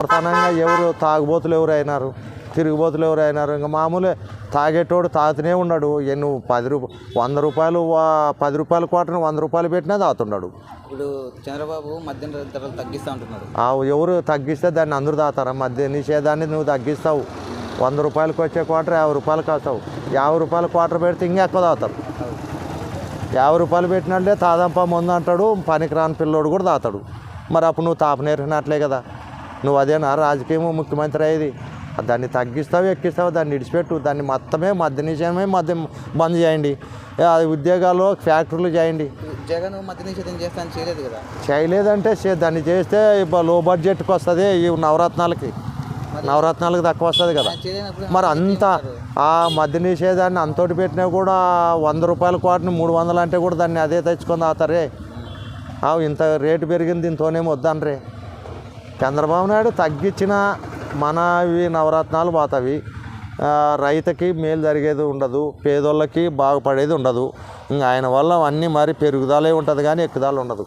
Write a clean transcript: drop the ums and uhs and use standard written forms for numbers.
ప్రధానంగా ఎవరు తాగుబోతులు ఎవరు అయినారు, తిరుగుబోతులు ఎవరు అయినారు. ఇంకా మామూలే తాగేటోడు తాగుతూనే ఉన్నాడు. నువ్వు 100 రూపాయలు 10 రూపాయల క్వార్టర్ని 100 రూపాయలు పెట్టినా తాగుతున్నాడు. ఇప్పుడు చంద్రబాబు మద్యం ధరలు తగ్గిస్తూ ఉంటున్నారు. ఎవరు తగ్గిస్తే దాన్ని అందరూ తాగుతారా? మద్య నిషేధాన్ని నువ్వు తగ్గిస్తావు. 100 రూపాయలకు వచ్చే క్వార్టర్ 50 రూపాయలకు వస్తావు. 50 రూపాయల క్వార్టర్ పెడితే ఇంకా ఎక్కువ తాగుతారు. 50 రూపాయలు పెట్టినట్లే తాదంపా ముందు అంటాడు, పనికిరాని పిల్లోడు కూడా తాగుతాడు. మరి అప్పుడు నువ్వు తాప నేర్పినట్లే కదా. నువ్వు అదేనా రాజకీయం ముఖ్యమంత్రి అయ్యేది? దాన్ని తగ్గిస్తావు ఎక్కిస్తావు, దాన్ని విడిచిపెట్టు. దాన్ని మొత్తమే మద్య నిషేధమే మద్యం బంద్ చేయండి. ఉద్యోగాలు ఫ్యాక్టరీలు చేయండి. జగన్ మద్య నిషేధం చేస్తాను చేయలేదు కదా. చేయలేదంటే దాన్ని చేస్తే లో బడ్జెట్కి వస్తుంది. ఈ నవరత్నాలకి తక్కువ వస్తుంది కదా. మరి అంత ఆ మద్య నిషేధాన్ని అంతటి పెట్టినా కూడా 100 రూపాయల క్వార్టర్ని 300 అంటే కూడా దాన్ని అదే తెచ్చుకొని తాగుతారే. ఇంత రేటు పెరిగింది దీంతోనేమో వద్దనరే. చంద్రబాబు నాయుడు తగ్గించిన మనవి నవరత్నాలు పోతావి. రైతుకి మేలు జరిగేది ఉండదు, పేదోళ్ళకి బాగుపడేది ఉండదు. ఆయన వల్ల అన్నీ మరి పెరుగుదలే ఉంటుంది కానీ ఎక్కుదల ఉండదు.